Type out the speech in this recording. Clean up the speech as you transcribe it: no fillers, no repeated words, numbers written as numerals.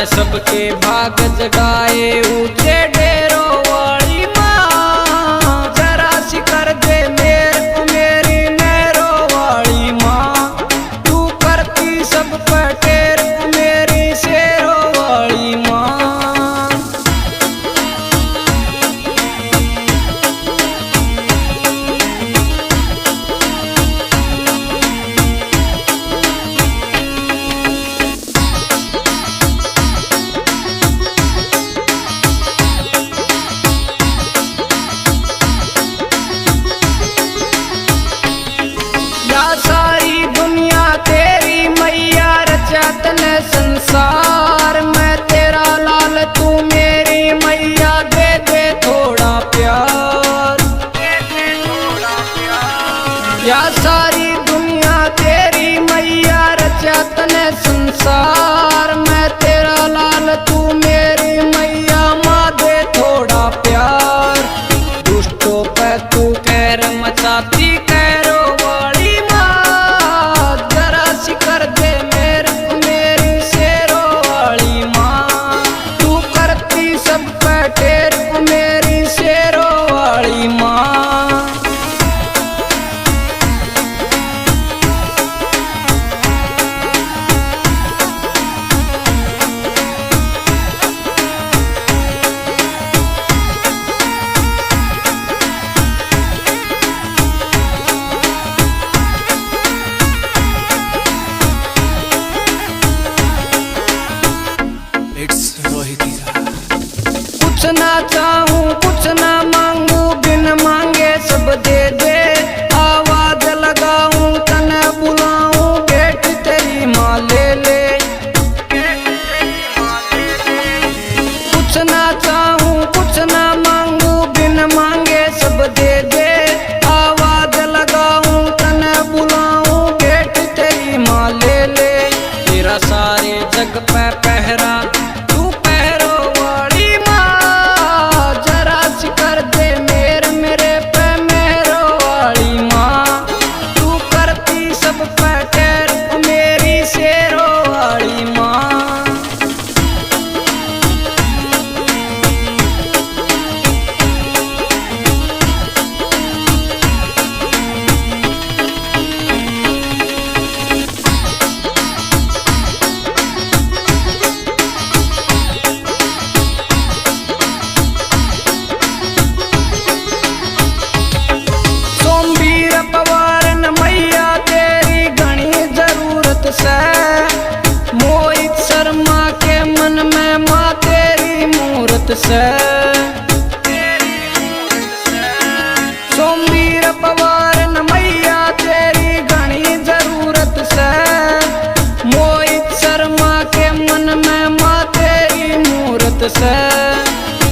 सबके भाग जगाए ऊंचे डेरों वाली माँ, जरा सी कर दे मेरी नहरों वाली माँ। तू करती सब पर टेर मेरी शेरों वाली माँ। सारी दुनिया तेरी मैया रचा तने संसार, मैं तेरा लाल तू मेरी मैया, दे दे थोड़ा प्यार, दे दे थोड़ा प्यार। या सारी दुनिया तेरी मैया रचा तने संसार, मैं तेरा लाल तू मेरी मैया, माँ दे थोड़ा प्यार। दुष्टों पे तू कहर मचाती कहरों वाली माँ, जरा सी कर दे मेरी शेरों वाली माँ। तू करती सब पे टेर मेरी शेरों वाली माँ। कुछ ना चाहूं कुछ ना मांगू, बिन मांगे सब दे दे। आवाज लगाऊं तने बुलाऊं, बेटी तेरी माँ ले ले। कुछ ना चाहूं कुछ ना मांगू, बिन मांगे सब दे दे। आवाज लगाऊं तने बुलाऊं, बेटी तेरी माँ ले ले। तेरा सारे जग पे पहरा कर दे मेरे पे मेरो वाली माँ। तू करती सब पे टेर मेरी शेरों वाली माँ। मोहित शर्मा के मन में माँ तेरी मूरत से